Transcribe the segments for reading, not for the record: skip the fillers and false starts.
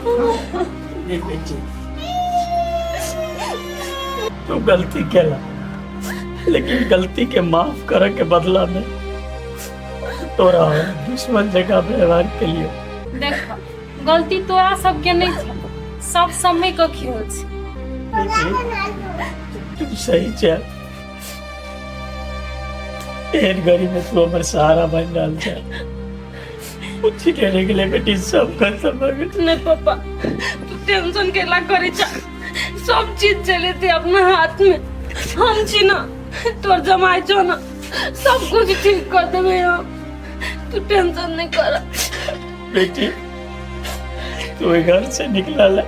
ये बेटी तू गलती केला, लेकिन गलती के माफ करे के बदला में तोरा दुश्मन जगह व्यवहार के लिए। देख गलती तोरा सबके नहीं छे, सब समय का खेल छे। तू सही छे, एहन घड़ी में तू हमारे सहारा बन डाल छे। कुछ कहने के लिए बेटी सब खत्म हो गया। नहीं पापा तू टेंशन केला करे छा, सब चीज चले थे अपने हाथ में। हम छी ना तोर जमाई छो ना, सब कुछ ठीक कर देबे हम। तू टेंशन नहीं कर बेटी। तू घर से निकला ला,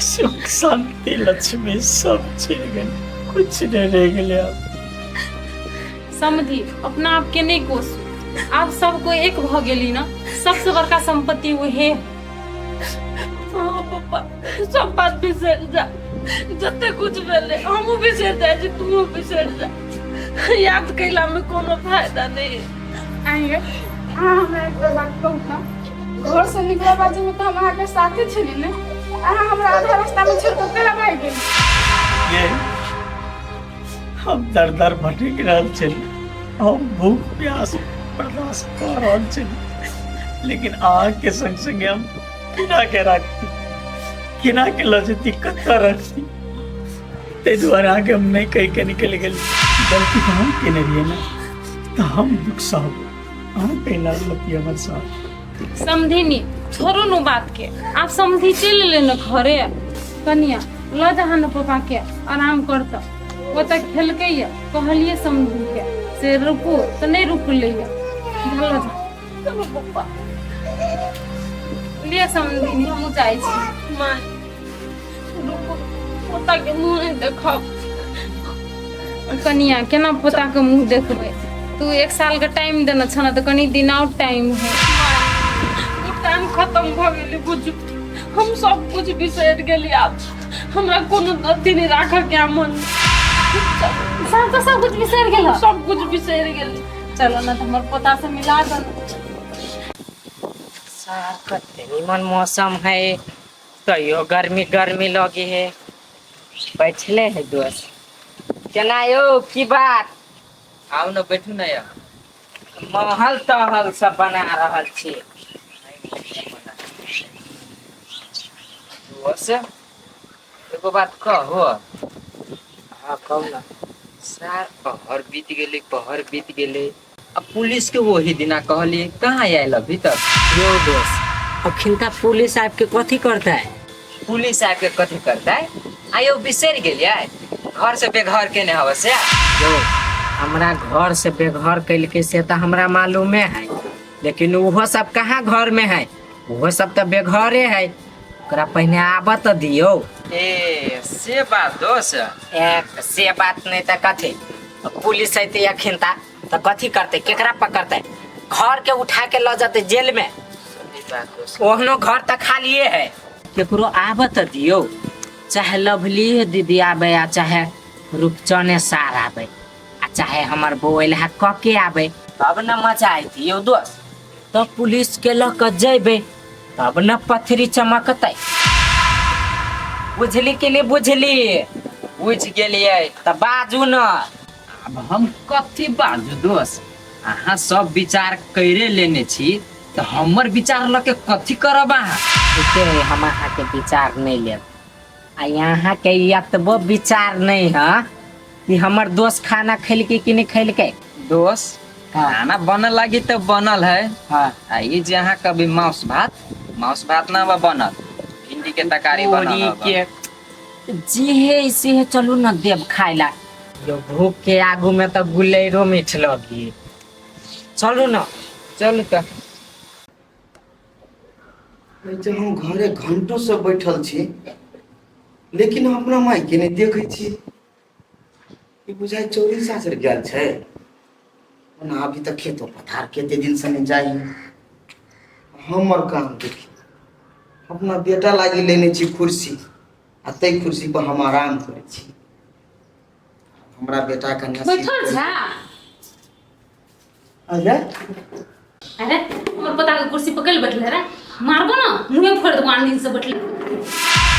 सुख शांति लक्ष्मी सब छिड़ गई, कुछ नहीं रह गया। समझी अपना आप के नहीं कोस, आप सबको एक भ गेली ना, सबसे बड़का संपत्ति वही। हाँ पापा सब बात बिसर जा, जते कुछ भेले हमहू बिसर जाए छी, तू बिसर जा। याद कैला में कोनो फायदा नहीं। आइए हमरा एक बात कहू ना, घर से निकला बाजी में तो हम अहाँ के साथे छली ने, अहाँ हमरा आधा रास्ता में छोड़ के केला भाग गेली। ये हम दर दर भटक रहल छे, हम भूख प्यास बर्दाश्त कर रहल छे, लेकिन आग के संग संग हम किना के रखती, किना के लजती कत्ता रखती। ते द्वारा आगे हम नहीं कह के निकल गए। गलती तो हम के नहीं ना, तो हम दुख साहब हम पहला लती हमारे साथ। समझी नहीं, छोड़ो नो बात के, आप समझी चल लेना घरे। कनिया ल जा न पापा के आराम करता, वो तक खेल के कहलिए समझी के से रुको तो नहीं रुक लिया। चलो पापा लिए समझी नहीं, हम जाए छी। मां रुको, पोता के मुंह नहीं देखब। कनिया केना पोता के मुंह देखबे? तू 1 साल का टाइम देना छना, तो कनी दिन और टाइम है। वो टाइम खत्म भ गेली बुझ, हम सब कुछ बिसर गेली। आप हमरा कोनो गलती नहीं राखा क्या मन, सब कुछ बिसर गेल, सब कुछ बिसर गेली। चलो ना हमर पोता से मिला दो। कते निमन मौसम है, कहियो गर्मी गर्मी लगे है। बैठले है दोस्त, केना यो की बात? आओ न बैठू न या। महल तहल सब बना रहल छी। दोस्त एगो बात कहो। हाँ कहू ना। सार पहर बीत गेले, पहर बीत गेले। अब पुलिस के वही दिना कहली कहाँ आयल अभी तक? यो दोस्त अखिनता पुलिस आपके कथी करता है? पुलिस आके कथी करता है? आयो बिसर गेलिए, घर से बेघर के ने हवसे। यो हमरा घर से बेघर कैल के से तो हमरा मालूमे है, लेकिन वो सब कहाँ घर में है, वो सब तो बेघरे है। ओकरा पहले आबा तो दियो। ए से बात दोस्त, एक से बात नहीं तो कथी? पुलिस है अखिनता तो कथी करते, केकरा पकड़ते? घर के उठा के ल जाते जेल में। ओहनो घर तो खालिए है, केकरो आबा तो दियो। चाहे लवली दीदी आबे, आ चाहे रूपचने सार आबे, आ चाहे हमार बोल है कके आबे, तब न मजा आती यो दोस्त। तो पुलिस के लक जेबे तब न पथरी चमकते। बुझली के लिए बुझली? बुझ गेलिए। तो बाजू न। अब हम कथी बाजू दोस्त? अहाँ सब विचार करे लेने छी, तो हमर विचार लके कथी करब? हम अहाँ के विचार नहीं ले, आ यहाँ के यतबो विचार नहीं है कि हमर दोस्त खाना खेल के कि नहीं खेल के। दोस्त खाना बनल लगी तो बनल है। हाँ ये जहाँ कभी मांस भात ना बा बनल, भिंडी के तरकारी बनल के जी है, इसे है चलू न देव खाइला। यो भूख के आगू में तो गुलेरो मीठ लगी। चलू न। चल तो हम घरे घंटों से बैठल छी, लेकिन अपना माई के नहीं देखे छी। ये बुझाई चोरी सासर गेल छै ना, अभी तक खेतो पथार केते दिन से नहीं जाई। हमर काम देखी, अपना बेटा लागी लेने छी कुर्सी, आ तै कुर्सी पर हम आराम करे छी। हमरा बेटा का नसीब बैठल छा। अरे अरे हमर पता के कुर्सी पकड़ बैठले रे। मारबो ना मुंहे फोड़ देबो आंधी से बैठले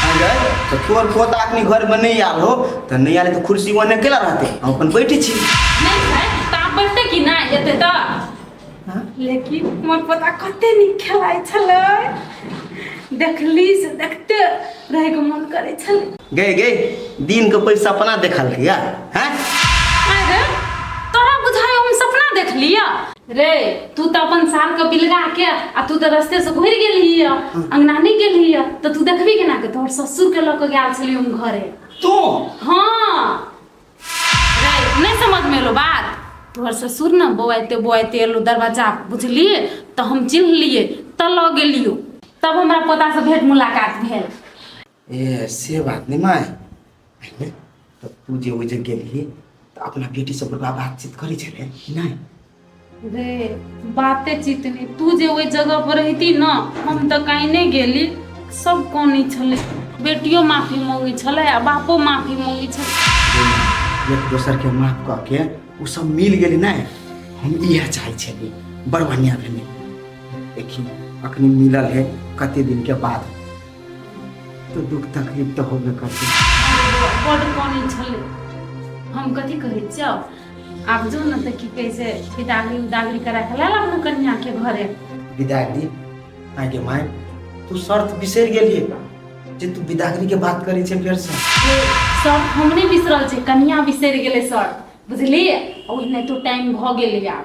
अरे तो तोर पोता अपने घर में नहीं आल हो तो नहीं आले तो कुर्सी ओने केला रहते हम अपन बैठे छी नहीं है त आप बैठते कि ना एते त लेकिन मोर पता कते नीक खेलाइ छलै देखली से देखते रहे के मन करे छलै गए दिन के पैसा अपना देखल लिया हैं अरे तोरा बुझाय हम सपना देख लिया रे तू तो अपन साल का बिलगा के आ तू तो रास्ते से घुर गेली है अंगना नहीं गेली है तो तू देखबी केना के तोहर ससुर के लक गेल छली हम घरे तू हां रे नहीं समझ में लो बात तोहर ससुर ना बोआते एलो दरवाजा बुझली तो हम चिन्ह लिए त ल गेलियो तब हमरा पोता से भेंट मुलाकात भेल ए से बात नहीं माय तो तू जे ओइ जगह गेली तो अपना बेटी से बड़ा बातचीत करी छले नहीं रे बाते चितनी तू जे ओइ जगह पर रहती ना हम तो कहीं नहीं गेली सब कोनी छले बेटियो माफी मांगी छले आ बापो माफी मांगी छले एक दोसर के माफ कह के उ सब मिल गेली नहीं हम इहे चाहे छली बड़ बढ़िया भेलै देखी अखनी मिलल है कते दिन के बाद तो दुख तकलीफ तो होबे करते बड़ कोनी छले हम कथी कहै छियौ आप जो न त की कैसे विदागरी करा के लाला अपना कन्या के घरे विदागरी आगे माय तू शर्त बिसर गेलिए जे तू विदागरी के बात करै छै फेर से सब हमने बिसरल छै कन्या बिसर गेले सर बुझली ओहने तो टाइम भ गेले आब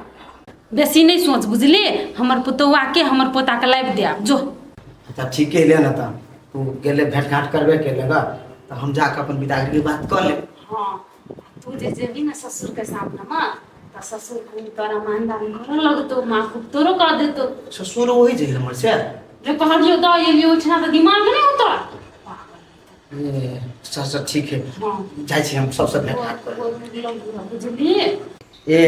बेसी नहीं सोच बुझली हमर पुतौआ के हमर पोता के लाइब दे जो अच्छा ठीक है ले ना ता तू गेले भेंट घाट करबे के लेगा तो हम जाके अपन विदागरी के बात कर ले हां तू जे जेबी ना ससुर के सामने में त ससुर को तोरा मानदान घर लगतो मां को तोरो कर देतो ससुर वही जे हमर से रे कहलियो द ये भी उठना त दिमाग नहीं होता ए सर ठीक है हां जाय छी हम सबसे भेंट घाट कर बुझली ए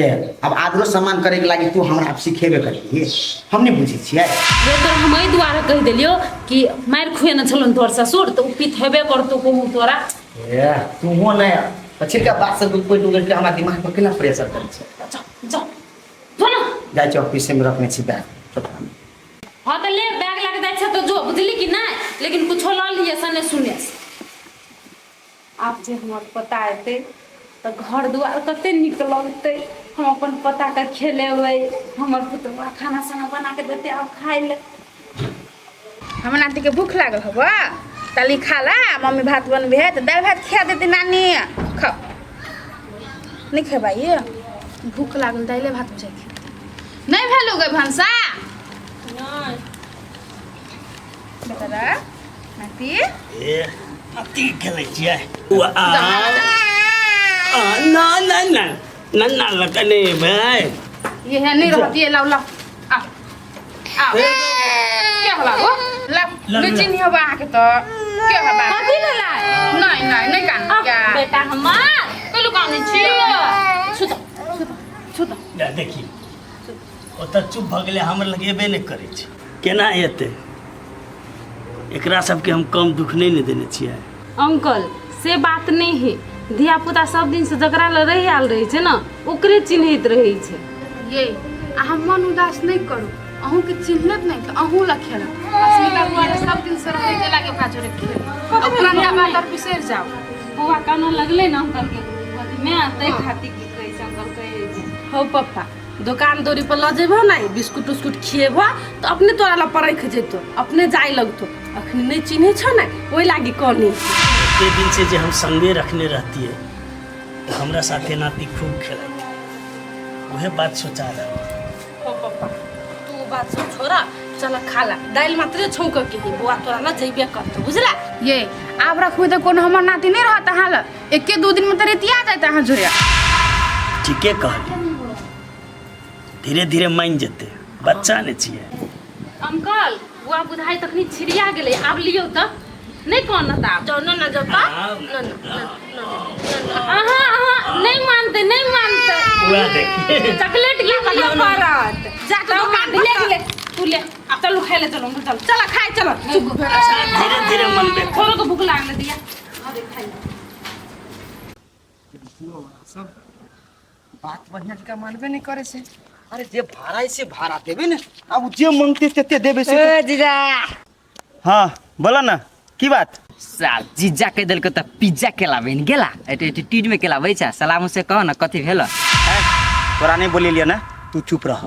अब आदरो सम्मान करे के लागी तू हमरा आप सिखेबे करिए हम नहीं बुझी छियै रे तो हम एहि दुआरे कह देलियो कि मार खुए न छलन तोर ससुर तो पित हेबे करतो को तोरा ए तू हो नहीं पछिल का बात से कोई डुगर के हमरा दिमाग पर केना प्रेशर करे छै जा जा जो ना जाय छी ऑफिस में रखने छी बैग हां त ले बैग लगा दै छ तो जो बुझली कि ना लेकिन कुछ ल लिए सने सुने आप जे हमर पता एते तो घर दुआर कते निक लगते हम अपन पता के खेलेबै हमर पुतवा खाना साना बना के देते अब खाइ ले हमर नाती के भूख लागल हबा तली खा ला मम्मी भात बनबे है तो दाल भात खिया देती नानी खा नहीं खेबाई भूख लागल दाइले भात बुझाई नहीं भेलु गे भंसा नहीं बेटा रा नाती ए अति खेलै छियै ना ना ना ना ना लगने भाई ये है नहीं रहती है लाओ लाओ आ आ क्या हला गो ला बेची नहीं हबा के तो क्या हबा कथी ले ला नहीं कान क्या बेटा हमार कलु काने छी सुत सुत देखी ओतऽ चुप भऽ गेलै हमर लग एबे नहि करै छै केना एतै एकरा सबके हम कम दुख नहीं देने छियै अंकल से बात नहीं है धिया पुता सब दिन से जकरा ल रही आल रही छै ना ओकरे चिन्हित रही छै ये अहाँ मन उदास नहीं करू अहूँ के चिन्हत नहीं तो अहूँ ला खेला अस्मिता बुआ सब दिन से रहे के लागे भाजो रे खेल अपना का बात और बिसर जाओ बुआ कानो लगले ना अंकल के अथी में तै खाती की कहै छै अंकल कहै छै हो पप्पा दुकान दौरी पर ल जेबो नहीं बिस्कुट उस्कुट खिएबो तो अपने तोरा ला परख जेतो अपने जाय लगतो अखनी नहीं चिन्हे छ ना ओइ लागी कहनी एते दिन से जे हम संगे रखने रहती है तो हमरा साथे नाती खूब खेलती वह बात सोचा रहा हो पप्पा तू बात सब छोरा चल खाला दाल मात्र छौक के ही बुआ तोरा ना जइबे करतो बुझला ये आप रखबे तो कोनो हमर नाती नहीं रहत अहाँ ला एके दो दिन में तो रेतिया जाता अहाँ जोरिया ठीके कहली धीरे धीरे मान जेते बच्चा ने छियै अंकल बुआ बुधाई तखनी छिड़िया गेलै आब लियो त नहीं कोन ना जाओ ना जाओ ता नहीं मानते पूरा देखिए चॉकलेट के लियो परत जा तो काट ले तू ले अब चलो खाए ले चलो चल खाए चलो धीरे धीरे मन में थोड़ा को भूख लागले दिया अरे खाई सब बात बढ़िया का मानबे नहीं करे से अरे जे भाड़ा है से भाड़ा देबे ने, अब जे मांगते तेते देबे से। ए जीजा हाँ बोला ना की बात। साल जीजा के दिल को तो पिज्जा केलाबे न गेला एटीट्यूड में केलाबे छ। सलाम से कहो ना कथी भेल। तोरा नहीं बोली लिया ना, तू चुप रह।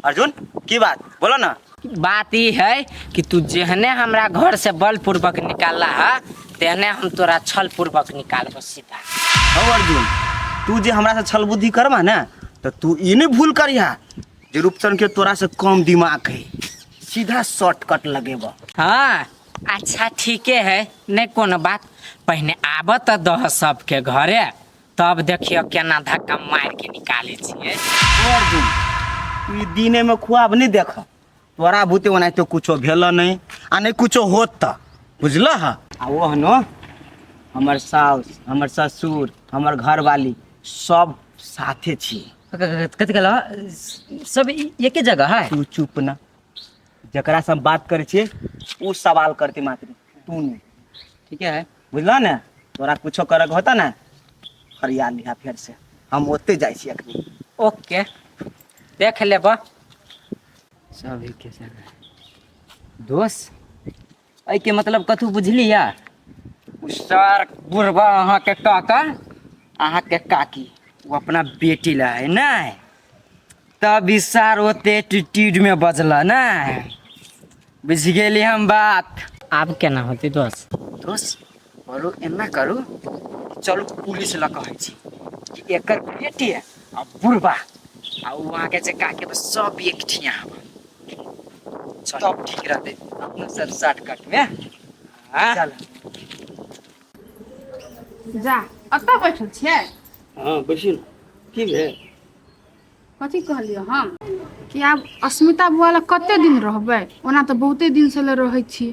अर्जुन की बात बोला ना। बात ई है कि तू जेहने हमरा घर से बलपूर्वक निकाला है तेहने हम तोरा छल पूर्वक निकालबो सीधा। हो अर्जुन, तू जे हमरा से छल बुद्धि करबा ना तो तू ई नहीं भूल करिहा जे रूपचंद के तोरा से कम दिमाग है, सीधा शॉर्टकट लगेबा। हाँ अच्छा ठीके है, नहीं कोनो बात। पहले आब तो दह सबके घरे, तब देखियो केना धक्का मार के निकाले छिए। हो अर्जुन, तू ई दिने में खुआब नहीं देख, तोरा भूते ओनाहि तो कुछो भेल नहीं आ नहीं कुछो होत त बुझलह। आ वो न हमर साउस, हमर ससुर, हमर घरवाली सब साथे छिए। कथी कहला सब एके जगह है। तू चुप ना, जकरा से हम बात करे छिए उ सवाल करते मात्र, तू नहीं। ठीक है बुझल ना। तोरा कुछो करक होता ना हरिया लिहा फेर से, हम ओते जाइ छी अखनी। ओके देख लेबो सब एके जगह। दोस्त ऐ के मतलब कथू बुझली या। सर बुढ़बा अहाँ के काका अहाँ के काकी वो अपना बेटी ला है ना, तब विसार होते एटीट्यूड में बजला ना, बुझ गेली हम बात। आब केना होती दोस्त। दोस्त बोलो एना करू, चलो पुलिस ला कहै छी कि एकर बेटी है आ बुढ़बा आ वहाँ के जे काके बस सब एक ठिया सब ठीक रहते अपना सब शॉर्टकट में। हाँ चल जा अतऽ बैठल छियै। हाँ बैसियो ना, की भेल। कथी कहलियै हम कि आब अस्मिता बुआ लग कते दिन रहबै, ओना तऽ बहुते दिन से ले रहै छी,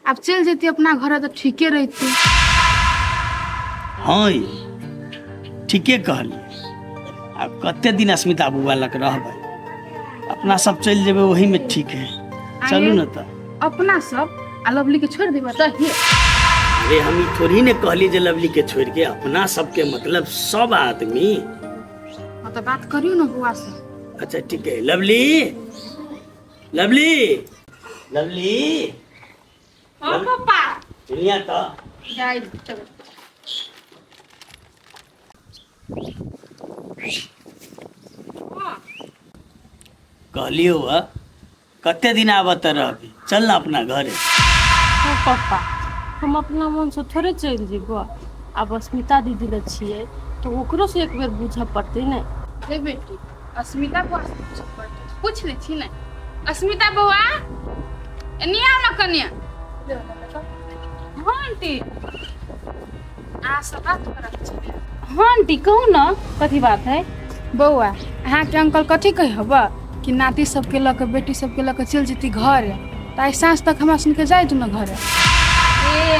आब चलि जैती अपना घर तऽ ठीके रहिती। हाँ ये ठीके कहली। आब कते दिन अस्मिता बुआ लग रहबै, अपना सब चलि जेबै वही में ठीक है। चलू ना तो। अपना सब आ लवली के छोड़ देबै तऽ हे। अरे हम ई थोड़ी ने कहली जे लवली के छोड़ के, अपना सबके मतलब सब आदमी। हाँ तो बात करियो ना बुआ से। अच्छा ठीक है। लवली लवली लवली हाँ पापा दुनिया तो जाई। कहलियो हुआ कते दिन आबत रहबी, चल ना अपना घरे। हाँ पापा हम अपना मन से थोड़े चलि जेबो। आब अस्मिता दीदी ले छियै तो ओकरो से एक बेर बुझऽ पड़तै ने। हे बेटी अस्मिता बुआ से पूछ ले छी ने। अस्मिता बुआ एनी आओ ना कनिया। हाँ आंटी। आ सब बात करत छी। हाँ आंटी कहू ना कथी बात है। बौआ अहाँ के अंकल कथी कहि हबा कि नाती सबके लऽ के बेटी सबके लऽ के चलि जेती घर, तऽ आइ साँझ तक हमरा सुन के जाय तू ना घरे। ए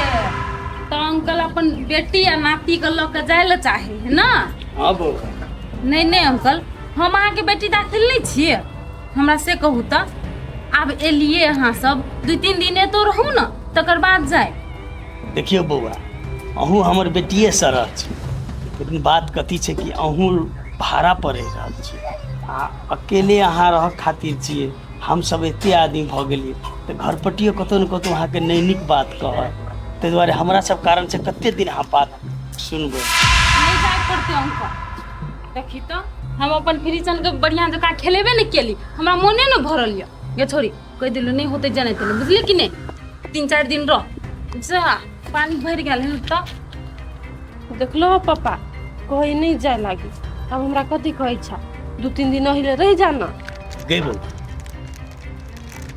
तो अंकल अपन बेटी या नाती के लऽ के जाय ले चाहे है ना। हाँ बौआ। नहीं नहीं अंकल, हम अहाँ के बेटी दाखिल नहीं छियै, हमरा से कहू तो। आब एलिए अहाँ सब 2-3 दिन तो रहू ना, तकर बाद जाए। देखियो बौआ, अहूँ हमर बेटिए सरह छै, लेकिन बात कथी छै कि अहूँ भाड़ा पर रहि रहल छी आ अकेले अहाँ रह खातिर छियै। हम सब एते आदमी भऽ गेलियै तऽ घर पटियो कतौ ने कतौ अहाँके नहि नीक बात कहत, ताहि दुआरे हमरा सब कारण से कते दिन अहाँ बात सुनबै। नहीं जाए पड़ते अंकल। देखी तो हम अपन फ्रीजन के बढ़िया जगह खेलेबे नहीं केली, हमरा मोने न भरल ये छोरी कह दिलु नहीं होते जाने तेने, बुझली कि नहीं। 3-4 दिन रह जा, पानी भर गेल है तो। देखलो पापा कहीं नहीं जाए लागी, अब हमरा कथी कहै छा 2-3 दिन अहिले रह जाना। गई बौआ,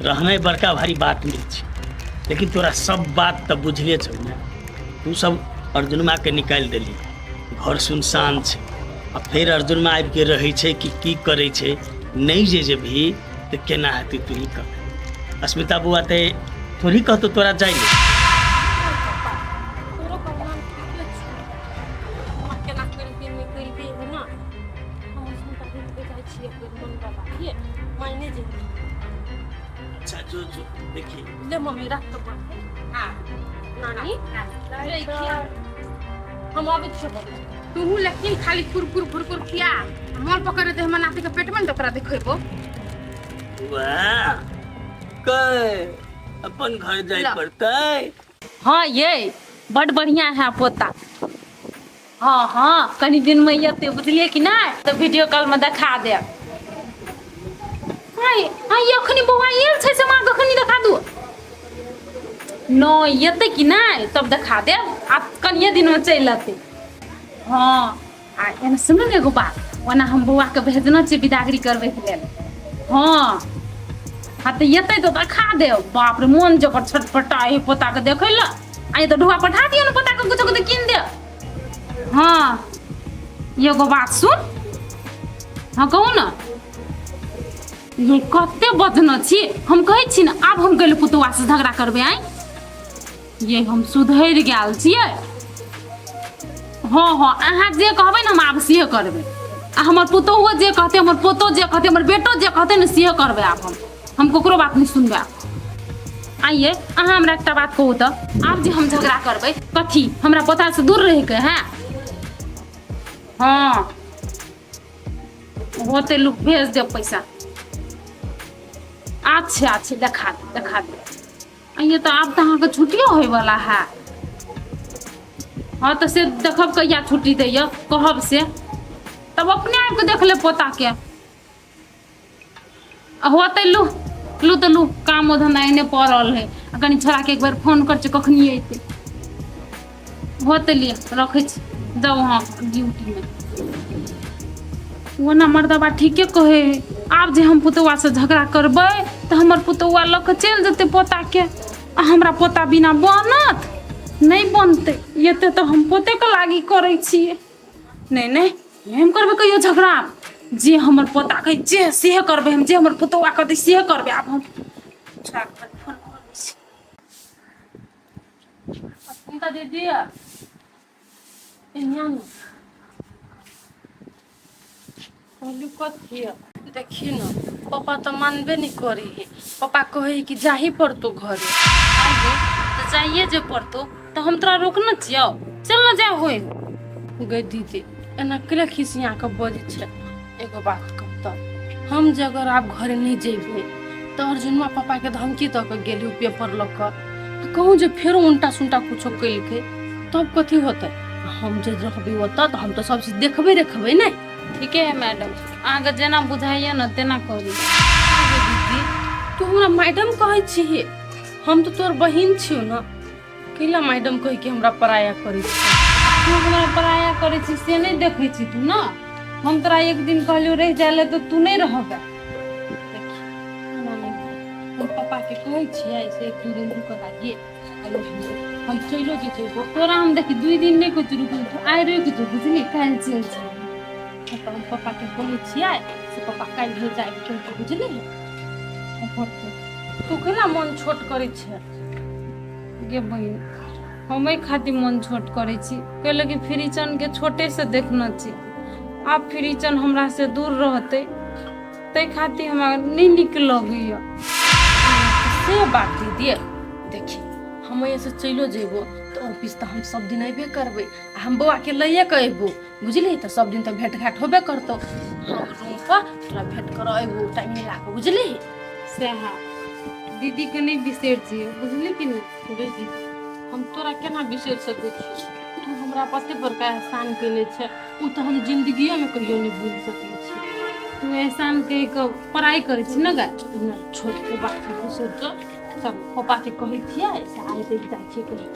रहनाइ बड़का भारी बात नहीं छै, लेकिन तोरा सब बात तऽ बुझले छौ ने। तू सब अर्जुनमा के निकालि देली, घर सुनसान छै, आ फिर अर्जुनमा आबि के रहै छै कि की करै छै, नहीं जे जेबही तऽ केना हेतै तू ही कह। अस्मिता बुआ ते थोड़ी कहतो तोरा जाइ ले। तोरो कहना ठीके छै, हम केना करके नहीं करबे है ना। हम उसमें कहीं पे जाय छियै मन बाबा ये मायने जे। अच्छा जो जो देखिए ले मम्मी रख तो हां नानी देखिए हम आबै छियै। तू लेकिन खाली कुरकुर फुरकुर खिया मन पकड़ दे हमर नाती के पेट में तोकरा देखैबो वाह कय अपन घर जाय ला। पड़तै। हाँ ये बड़ बढ़िया है पोता। हाँ हाँ कनी दिन में ये बुझलिए कि नहीं तो वीडियो कॉल में दिखा दे। हाँ ये अखनी बौआ ये छै से माँ कखनी दिखा दू न ये कि नहीं तब दिखा दे आप कनिए दिन में चल अते। हाँ आ एना सुनो ने एगो बात ओना हम बौआ के भेजना छै विदागरी करबे के लेल। हाँ हाँ तो ये तो दिखा दे बाप रे मन जकर छटपटाए पोता के देखे ला आई तो ढुआ पठा दियो ना पोता के कुछ कुछ किन दे। हाँ एगो बात सुन हाँ कहू ना ये कते बदन छी हम कहै छी ना आब हम गेल पुतवा से झगड़ा करबे आई ये हम सुधरि गेल छियै। हाँ हाँ अहाँ जे कहबै ना हम आब से करबै आ हमर पुतोहो जे कहते हमर पोतो जे कहते हमर बेटो जे कहते ना से करबै आब हम ककरो बात नहीं सुनबै। आइए अहाँ हमरा एकटा बात कहू तो आब जे हम झगड़ा करबै कथी हमरा पोता से दूर रह के है। हाँ होते लोग भेज दे पैसा। अच्छा अच्छा दिखा दे आइए तो आब तो अहाँके छुट्टियो होय वाला है। हाँ तो से देखब कहिया छुट्टी दैय कहब से तब अपने आप के देख ले पोता के होते लू तो लू काम धंधा एने पड़ल है कनी छोड़ा के एक बार फोन कर कखनी अयते होते लिए रखे जाओ हाँ ड्यूटी में वो ना मर्दबा ठीके कहे आब जे हम पुतौआ से झगड़ा करबै तो हमर पुतौआ लऽ के चल जेते पोता के आ हमरा पोता बिना बनत नहीं बनते ये तो हम पोते के लागी करे छिए। नहीं हम करबे कहियो झगड़ा जे हमर पोता कहे जे से करबे हम जे हमर पुतौआ कहते से करबे। आब हम फोन करै छी अपनी दीदी एनिया देखिए ना पापा तो मानबे नहीं करी है। पापा कहे कि जाही पड़तो घरे आगे तो जाइए जे पड़तो तो हम तोरा रोकना छियो चल ना जा होए गई दीदी एना कले खिसिया के बजे छै। एगो बात कहता हम जे अगर आप घरे नहीं जेबे तो अर्जुनवा पापा के धमकी दऽ के गेली पेपर लऽ के कहूँ जे फेरो उल्टा सुल्टा कुछो कैलकै तब कथी होते हम जे रहबे ओतऽ तो हम तो सब चीज देखबे नहीं। ठीक है मैडम आगे जेना बुझाइए ना तेना करी। दीदी तू हमरा मैडम कहै छिही हम तो तोर बहिन छियो ना कैला मैडम कह के हमरा पराया करै छी। तू हमरा पराया करे छी से नहीं देखे छी तू ना हम तोरा एक दिन कहलियो रह जाले तो तू नहीं रहबे। हम पापा के कहै छियै से एक दू दिन रुक लागिए हम चलो जेबो तोरा हम देखी 2 दिन नहीं कुछ रुक आइ रुक जो बुझली काल चल छी हम पापा के कहै छियै से पापा काल भेज जाए के बुझली तू केना मन छोट करै छै गे बहिन हमें खातिर मन छोट करे छी कहले कि फ्रीचन के छोटे से देखना छी आप फ्रीचन हमरा से दूर रहते ते खातिर हमरा नहीं निक लगैया। से बात दीदी देखी हम ऐसे चलो जेबो तो ऑफिस तो हम सब दिन अबे करबे हम बौआ के लइए के अबो बुझली तो सब दिन तो भेंट घाट होबे करतो हम रूम पर तोरा भेंट कर अबो टाइम मिला के बुझली से हाँ दीदी के नहीं बिसर छी बुझली कि नहीं दीदी हम तोरा केना बिसर सकै छी तू हमरा पते पर का एहसान केने छै उ तो हम जिंदगियो में कहियो नहीं भूल सकै छी। तू एहसान के पढ़ाई करे छी ना गा छोट के बात सोच सब पापा के कहै छियै से आइ देख जाइ छी कहि